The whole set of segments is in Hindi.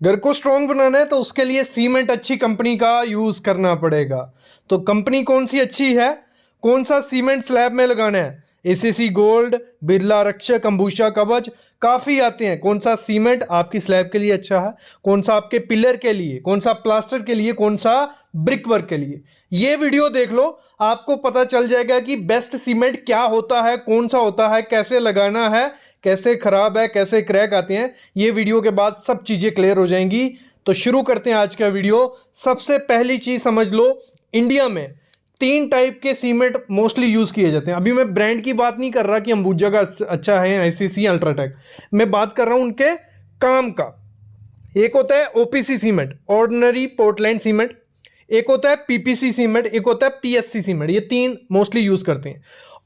घर को स्ट्रॉन्ग बनाना है तो उसके लिए सीमेंट अच्छी कंपनी का यूज करना पड़ेगा। तो कंपनी कौन सी अच्छी है, कौन सा सीमेंट स्लैब में लगाना है? एसीसी गोल्ड, बिरला रक्षक, अंबुजा कवच, काफी आते हैं। कौन सा सीमेंट आपकी स्लैब के लिए अच्छा है, कौन सा आपके पिलर के लिए, कौन सा प्लास्टर के लिए, कौन सा ब्रिक वर्क के लिए। ये वीडियो देख लो, आपको पता चल जाएगा कि बेस्ट सीमेंट क्या होता है, कौन सा होता है, कैसे लगाना है, कैसे खराब है, कैसे क्रैक आते हैं। ये वीडियो के बाद सब चीजें क्लियर हो जाएंगी। तो शुरू करते हैं आज का वीडियो। सबसे पहली चीज समझ लो, इंडिया में तीन टाइप के सीमेंट मोस्टली यूज किए जाते हैं। अभी मैं ब्रांड की बात नहीं कर रहा कि अंबुजा का अच्छा है, आईसीसी, अल्ट्राटेक। मैं बात कर रहा हूं उनके काम का। एक होता है OPC cement, ordinary Portland cement. एक होता है पीपीसी सीमेंट, एक होता है पीएससी सीमेंट। ये तीन मोस्टली यूज करते हैं।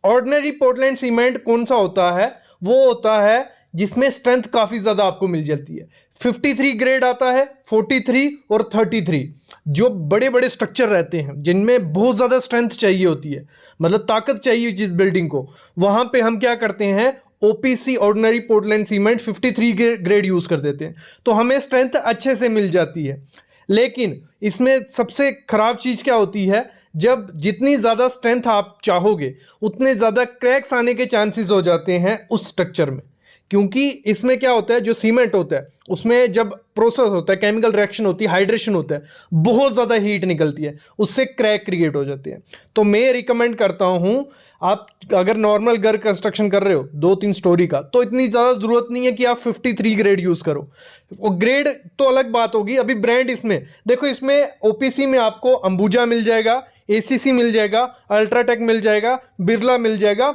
ऑर्डिनरी पोर्टलैंड सीमेंट कौन सा होता है? वो होता है जिसमें स्ट्रेंथ काफी ज्यादा आपको मिल जाती है। 53 ग्रेड आता है, 43 और 33। जो बड़े बड़े स्ट्रक्चर रहते हैं जिनमें बहुत ज्यादा स्ट्रेंथ चाहिए होती है, मतलब ताकत चाहिए जिस बिल्डिंग को, वहां पे हम क्या करते हैं, OPC ordinary Portland cement 53 grade use कर देते हैं। तो हमें स्ट्रेंथ अच्छे से मिल जाती है। लेकिन इसमें सबसे खराब चीज क्या होती है, जब जितनी ज्यादा स्ट्रेंथ आप चाहोगे उतने ज्यादा क्रैक्स आने के चांसेस हो जाते हैं उस स्ट्रक्चर में। क्योंकि इसमें क्या होता है, जो सीमेंट होता है उसमें जब प्रोसेस होता है, केमिकल रिएक्शन होती है, हाइड्रेशन होता है, बहुत ज़्यादा हीट निकलती है, उससे क्रैक क्रिएट हो जाते हैं। तो मैं रिकमेंड करता हूं, आप अगर नॉर्मल घर कंस्ट्रक्शन कर रहे हो 2-3 स्टोरी का, तो इतनी ज़्यादा ज़रूरत नहीं है कि आप 53 ग्रेड यूज़ करो। वो ग्रेड तो अलग बात होगी। अभी ब्रांड इसमें देखो, इसमें ओपीसी में आपको अंबुजा मिल जाएगा, एसीसी मिल जाएगा, अल्ट्राटेक मिल जाएगा, बिरला मिल जाएगा।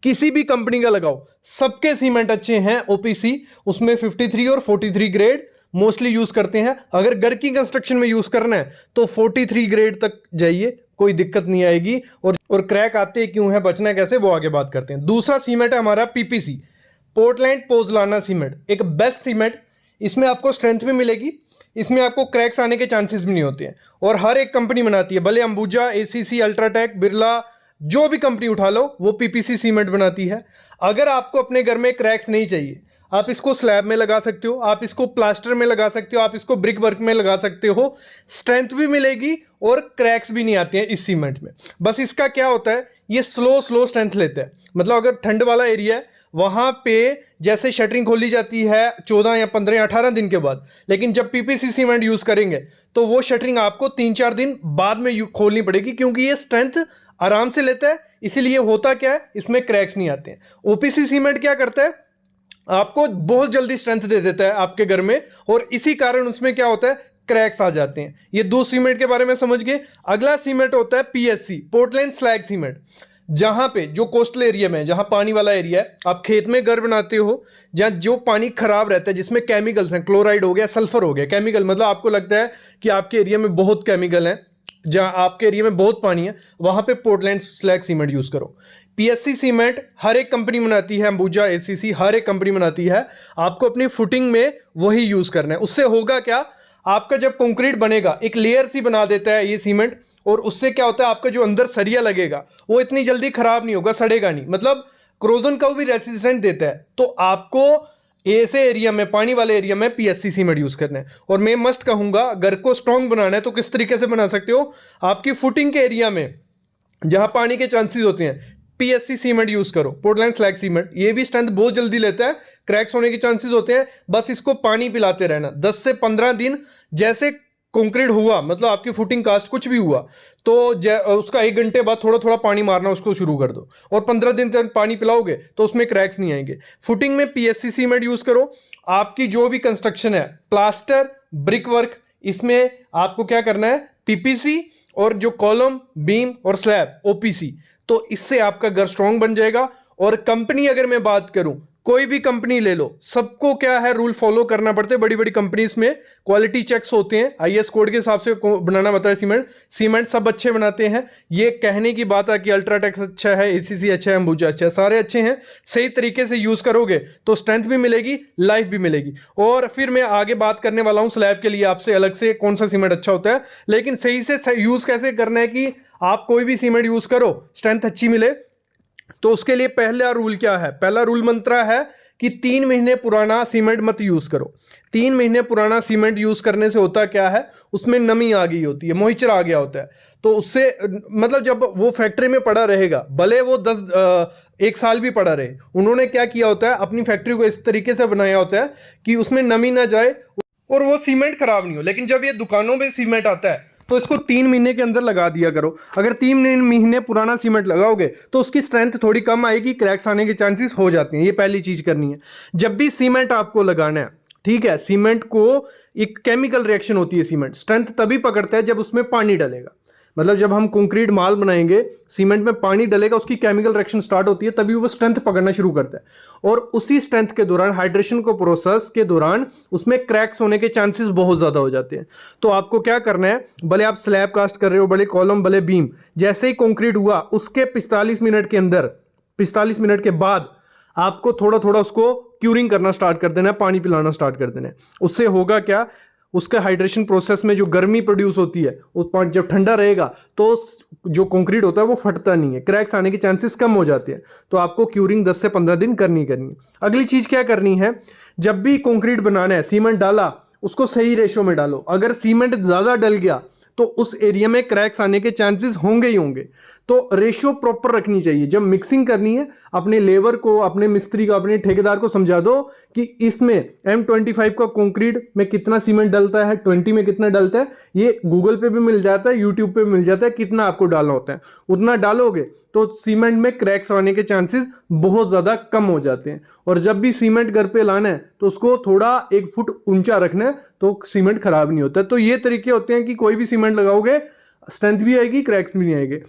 किसी भी कंपनी का लगाओ, सबके सीमेंट अच्छे हैं। ओपीसी उसमें 53 और 43 ग्रेड मोस्टली यूज करते हैं। अगर घर की कंस्ट्रक्शन में यूज करना है तो 43 ग्रेड तक जाइए, कोई दिक्कत नहीं आएगी। और क्रैक आते क्यों है, बचना कैसे, वो आगे बात करते हैं। दूसरा सीमेंट है हमारा पीपीसी, पोर्टलैंड पोजलाना सीमेंट। एक बेस्ट सीमेंट, इसमें आपको स्ट्रेंथ भी मिलेगी, इसमें आपको क्रैक्स आने के चांसेस भी नहीं होते हैं। और हर एक कंपनी बनाती है, भले अंबुजा, एसीसी, अल्ट्राटेक, बिरला, जो भी कंपनी उठा लो वो पीपीसी सीमेंट बनाती है। अगर आपको अपने घर में क्रैक्स नहीं चाहिए, आप इसको स्लैब में लगा सकते हो, आप इसको प्लास्टर में लगा सकते हो, आप इसको ब्रिक वर्क में लगा सकते हो। स्ट्रेंथ भी मिलेगी और क्रैक्स भी नहीं आते हैं इस सीमेंट में। बस इसका क्या होता है, ये स्लो स्लो स्ट्रेंथ लेता है। मतलब अगर ठंड वाला एरिया है, वहां पे जैसे शटरिंग खोली जाती है 14 या 15 या 18 दिन के बाद, लेकिन जब पीपीसी सीमेंट यूज करेंगे तो वो शटरिंग आपको 3-4 दिन बाद में खोलनी पड़ेगी, क्योंकि ये स्ट्रेंथ आराम से लेता है। इसीलिए होता क्या है, इसमें क्रैक्स नहीं आते हैं। ओपीसी सीमेंट क्या करता है, आपको बहुत जल्दी स्ट्रेंथ दे देता है आपके घर में, और इसी कारण उसमें क्या होता है, क्रैक्स आ जाते हैं। ये दो सीमेंट के बारे में समझ गए। अगला सीमेंट होता है पीएससी, पोर्टलैंड स्लैग सीमेंट। जहां पे जो कोस्टल एरिया में, जहां पानी वाला एरिया है, आप खेत में घर बनाते हो, जहां जो पानी खराब रहता है, जिसमें केमिकल्स हैं, क्लोराइड हो गया, सल्फर हो गया, केमिकल, मतलब आपको लगता है कि आपके एरिया में बहुत केमिकल है, जहां आपके एरिया में बहुत पानी है, वहां पे पोर्टलैंड स्लैग सीमेंट यूज करो। पीएससी सीमेंट हर एक कंपनी बनाती है, अंबुजा, एसीसी, हर एक कंपनी बनाती है। आपको अपनी फुटिंग में वही यूज करना है। उससे होगा क्या, आपका जब कंक्रीट बनेगा एक लेयर सी बना देता है ये सीमेंट, और उससे क्या होता है, आपका जो अंदर सरिया लगेगा वो इतनी जल्दी खराब नहीं होगा, सड़ेगा नहीं, मतलब क्रोजन का भी रेसिस्टेंट देता है। तो आपको ऐसे एरिया में, पानी वाले एरिया में पीएससी सीमेंट यूज करना है। और मैं मस्ट कहूंगा, घर को स्ट्रांग बनाना है तो किस तरीके से बना सकते हो, आपकी फुटिंग के एरिया में जहां पानी के चांसेस होते हैं, पीएससी सीमेंट यूज करो, पोर्टलैंड स्लैग सीमेंट। ये भी स्ट्रेंथ बहुत जल्दी लेता है, क्रैक्स होने के चांसेस होते हैं। बस इसको पानी पिलाते रहना 10 से 15 दिन। जैसे कंक्रीट हुआ, मतलब आपकी फुटिंग कास्ट कुछ भी हुआ, तो उसका 1 घंटे बाद थोड़ा थोड़ा पानी मारना उसको शुरू कर दो, और 15 दिन तक पानी पिलाओगे तो उसमें क्रैक्स नहीं आएंगे। फुटिंग में पीएससी सीमेंट यूज करो। आपकी जो भी कंस्ट्रक्शन है, प्लास्टर, ब्रिक वर्क, इसमें आपको क्या करना है, पीपीसी, और जो कॉलम, बीम और स्लैब ओपीसी। तो इससे आपका घर स्ट्रांग बन जाएगा। और कंपनी अगर मैं बात करूं, कोई भी कंपनी ले लो, सबको क्या है, रूल फॉलो करना पड़ता है। बड़ी बड़ी कंपनीज में क्वालिटी चेक्स होते हैं, आईएस कोड के हिसाब से बनाना पड़ता है। सीमेंट सब अच्छे बनाते हैं। ये कहने की बात है कि अल्ट्राटेक अच्छा है, एसीसी अच्छा है, अंबुजा अच्छा है, सारे अच्छे हैं। सही तरीके से यूज करोगे तो स्ट्रेंथ भी मिलेगी, लाइफ भी मिलेगी। और फिर मैं आगे बात करने वाला हूं स्लैब के लिए आपसे अलग से, कौन सा सीमेंट अच्छा होता है। लेकिन सही से यूज कैसे करना है कि आप कोई भी सीमेंट यूज करो, स्ट्रेंथ अच्छी मिले, तो उसके लिए पहला रूल क्या है, पहला रूल मंत्रा है कि 3 महीने पुराना सीमेंट मत यूज करो। 3 महीने पुराना सीमेंट यूज करने से होता क्या है, उसमें नमी आ गई होती है, मॉइस्चर आ गया होता है, तो उससे मतलब जब वो फैक्ट्री में पड़ा रहेगा, भले वो 1 साल भी पड़ा रहे, उन्होंने क्या किया होता है, अपनी फैक्ट्री को इस तरीके से बनाया होता है कि उसमें नमी ना जाए और वो सीमेंट खराब नहीं हो। लेकिन जब ये दुकानों में सीमेंट आता है तो इसको 3 महीने के अंदर लगा दिया करो। अगर 3 महीने पुराना सीमेंट लगाओगे तो उसकी स्ट्रेंथ थोड़ी कम आएगी, क्रैक्स आने के चांसेस हो जाते हैं। ये पहली चीज करनी है। जब भी सीमेंट आपको लगाना है, ठीक है, सीमेंट को एक केमिकल रिएक्शन होती है, सीमेंट स्ट्रेंथ तभी पकड़ता है जब उसमें पानी डलेगा। मतलब जब हम कंक्रीट माल बनाएंगे, सीमेंट में पानी डलेगा, उसकी केमिकल रिएक्शन स्टार्ट होती है, तभी वो स्ट्रेंथ पकड़ना शुरू करता है। और उसी स्ट्रेंथ के दौरान, हाइड्रेशन को प्रोसेस के दौरान, उसमें क्रैक्स होने के चांसेस बहुत ज्यादा हो जाते हैं। तो आपको क्या करना है, भले आप स्लैब कास्ट कर रहे हो, भले कॉलम, भले बीम, जैसे ही कंक्रीट हुआ उसके 45 मिनट के अंदर, 45 मिनट के बाद आपको थोड़ा थोड़ा उसको क्यूरिंग करना स्टार्ट कर देना है, पानी पिलाना स्टार्ट कर देना है। उससे होगा क्या, उसके हाइड्रेशन प्रोसेस में जो गर्मी प्रोड्यूस होती है, उस पानी जब ठंडा रहेगा तो जो कंक्रीट होता है वो फटता नहीं है, क्रैक्स आने के चांसेस कम हो जाते हैं। तो आपको क्यूरिंग 10 से 15 दिन करनी है। अगली चीज क्या करनी है, जब भी कंक्रीट बनाना है, सीमेंट डाला, उसको सही रेशो में डालो। अगर सीमेंट ज्यादा डल गया तो उस एरिया में क्रैक्स आने के चांसेस होंगे ही होंगे। तो रेशियो प्रॉपर रखनी चाहिए। जब मिक्सिंग करनी है, अपने लेबर को, अपने मिस्त्री को, अपने ठेकेदार को समझा दो कि इसमें M25 का कंक्रीट में कितना सीमेंट डलता है, 20 में कितना डलता है। ये गूगल पे भी मिल जाता है, यूट्यूब पे भी मिल जाता है, कितना आपको डालना होता है। उतना डालोगे तो सीमेंट में क्रैक्स आने के चांसेस बहुत ज्यादा कम हो जाते हैं। और जब भी सीमेंट घर पे लाना है तो उसको थोड़ा 1 फुट ऊंचा रखना है, तो सीमेंट खराब नहीं होता। तो ये तरीके होते हैं कि कोई भी सीमेंट लगाओगे, स्ट्रेंथ भी आएगी, क्रैक्स भी नहीं आएंगे।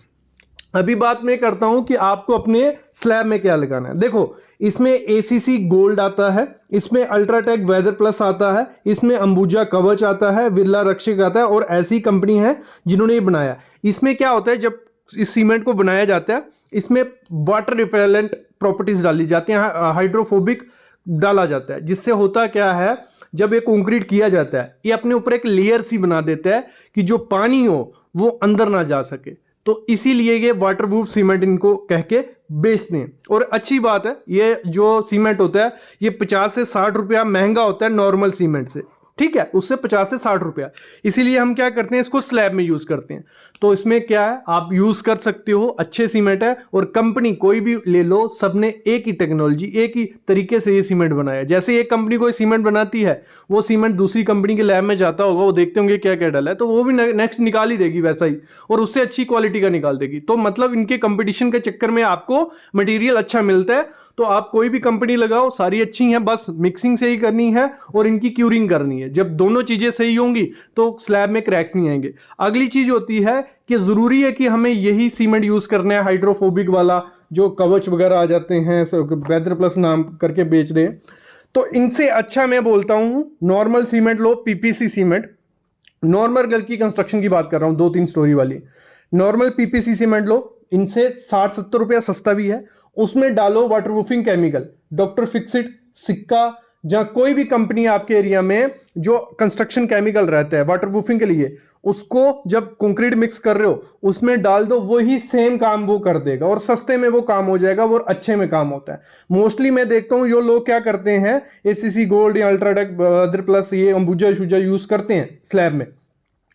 अभी बात मैं करता हूं कि आपको अपने स्लैब में क्या लगाना है। देखो, इसमें ACC गोल्ड आता है, इसमें अल्ट्राटेक वेदर प्लस आता है, इसमें अंबुजा कवच आता है, बिरला रक्षक आता है, और ऐसी कंपनी है जिन्होंने ये बनाया। इसमें क्या होता है, जब इस सीमेंट को बनाया जाता है, इसमें वाटर रिपेलेंट प्रॉपर्टीज डाली जाती हैं, हाइड्रोफोबिक डाला जाता है, जिससे होता क्या है, जब ये कंक्रीट किया जाता है, ये अपने ऊपर एक लेयर सी बना देता है कि जो पानी हो वो अंदर ना जा सके। तो इसीलिए ये वाटरप्रूफ सीमेंट इनको कह के बेचते हैं। और अच्छी बात है, ये जो सीमेंट होता है ये 50 से 60 रुपया महंगा होता है नॉर्मल सीमेंट से, ठीक है, उससे 50 से 60 रुपया। इसीलिए हम क्या करते हैं, इसको स्लैब में यूज करते हैं। तो इसमें क्या है, आप यूज कर सकते हो, अच्छे सीमेंट है। और कंपनी कोई भी ले लो, सबने एक ही टेक्नोलॉजी, एक ही तरीके से ये सीमेंट बनाया। जैसे एक कंपनी कोई सीमेंट बनाती है, वो सीमेंट दूसरी कंपनी के लैब में जाता होगा, वो देखते होंगे क्या क्या डला है, तो वो भी नेक्स्ट निकाल ही देगी वैसा ही, और उससे अच्छी क्वालिटी का निकाल देगी। तो मतलब इनके कंपटीशन के चक्कर में आपको मटेरियल अच्छा मिलता है। तो आप कोई भी कंपनी लगाओ, सारी अच्छी हैं, बस मिक्सिंग सही करनी है और इनकी क्यूरिंग करनी है। जब दोनों चीजें सही होंगी तो स्लैब में क्रैक्स नहीं आएंगे। अगली चीज होती है कि जरूरी है कि हमें यही सीमेंट यूज करना है, हाइड्रोफोबिक वाला, जो कवच वगैरह आ जाते हैं, वेदर प्लस नाम करके बेच रहे हैं। तो इनसे अच्छा मैं बोलता हूं नॉर्मल सीमेंट लो, PPC सीमेंट। नॉर्मल घर की कंस्ट्रक्शन की बात कर रहा हूं, 2-3 स्टोरी वाली। नॉर्मल PPC सीमेंट लो, इनसे 60-70 रुपया सस्ता भी है। उसमें डालो वाटरप्रूफिंग केमिकल, डॉक्टर फिक्सिट, सिक्का, जहां कोई भी कंपनी आपके एरिया में जो कंस्ट्रक्शन केमिकल रहता है वाटरप्रूफिंग के लिए, उसको जब कंक्रीट मिक्स कर रहे हो उसमें डाल दो, वही सेम काम वो कर देगा, और सस्ते में वो काम हो जाएगा, वो अच्छे में काम होता है। मोस्टली मैं देखता हूं, जो लोग क्या करते हैं, ACC गोल्ड या अल्ट्राटेक वेदर प्लस, ये अंबुजा शुजा यूज करते हैं स्लैब में,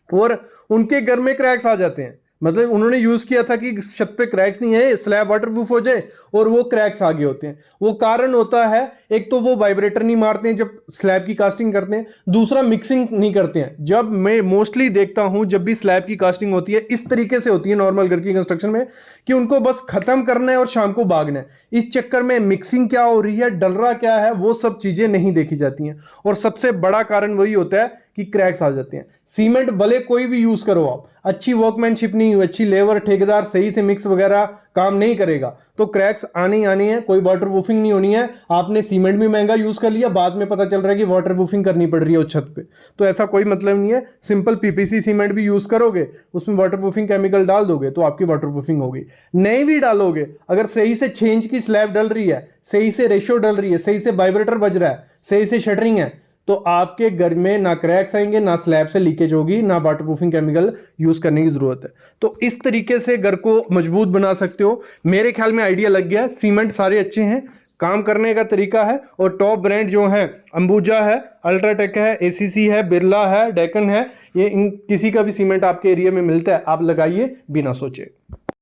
और उनके घर में क्रैक्स आ जाते हैं। मतलब उन्होंने यूज किया था कि छत पे क्रैक्स नहीं है, स्लैब वाटरप्रूफ हो जाए, और वो क्रैक्स आगे होते हैं। वो कारण होता है, एक तो वो वाइब्रेटर नहीं मारते हैं जब स्लैब की कास्टिंग करते हैं, दूसरा मिक्सिंग नहीं करते हैं। जब मैं मोस्टली देखता हूं, जब भी स्लैब की कास्टिंग होती है, इस तरीके से होती है नॉर्मल घर की कंस्ट्रक्शन में, कि उनको बस खत्म करना है और शाम को भागना है। इस चक्कर में मिक्सिंग क्या हो रही है, डल रहा क्या है, वो सब चीजें नहीं देखी जाती हैं। और सबसे बड़ा कारण वही होता है कि क्रैक्स आ जाते हैं। सीमेंट भले कोई भी यूज करो आप, अच्छी वर्कमैनशिप नहीं हुई, अच्छी लेबर, ठेकेदार सही से मिक्स वगैरह काम नहीं करेगा, तो क्रैक्स आने ही आने हैं। कोई वाटरप्रूफिंग नहीं होनी है। आपने सीमेंट भी महंगा यूज कर लिया, बाद में पता चल रहा है कि वाटरप्रूफिंग करनी पड़ रही है उस छत पे, तो ऐसा कोई मतलब नहीं है। सिंपल PPC सीमेंट भी यूज करोगे, उसमें वाटरप्रूफिंग केमिकल डाल दोगे तो आपकी वाटरप्रूफिंग होगी। नहीं भी डालोगे, अगर सही से 6 इंच की स्लैब डल रही है, सही से रेशियो डल रही है, सही से वाइब्रेटर बज रहा है, सही से शटरिंग है, तो आपके घर में ना क्रैक्स आएंगे, ना स्लैब से लीकेज होगी, ना वाटरप्रूफिंग केमिकल यूज करने की जरूरत है। तो इस तरीके से घर को मजबूत बना सकते हो। मेरे ख्याल में आइडिया लग गया। सीमेंट सारे अच्छे हैं, काम करने का तरीका है। और टॉप ब्रांड जो है अंबुजा है, अल्ट्राटेक है, एसीसी है, बिरला है, डेकन है, ये इन किसी का भी सीमेंट आपके एरिया में मिलता है, आप लगाइए बिना सोचे।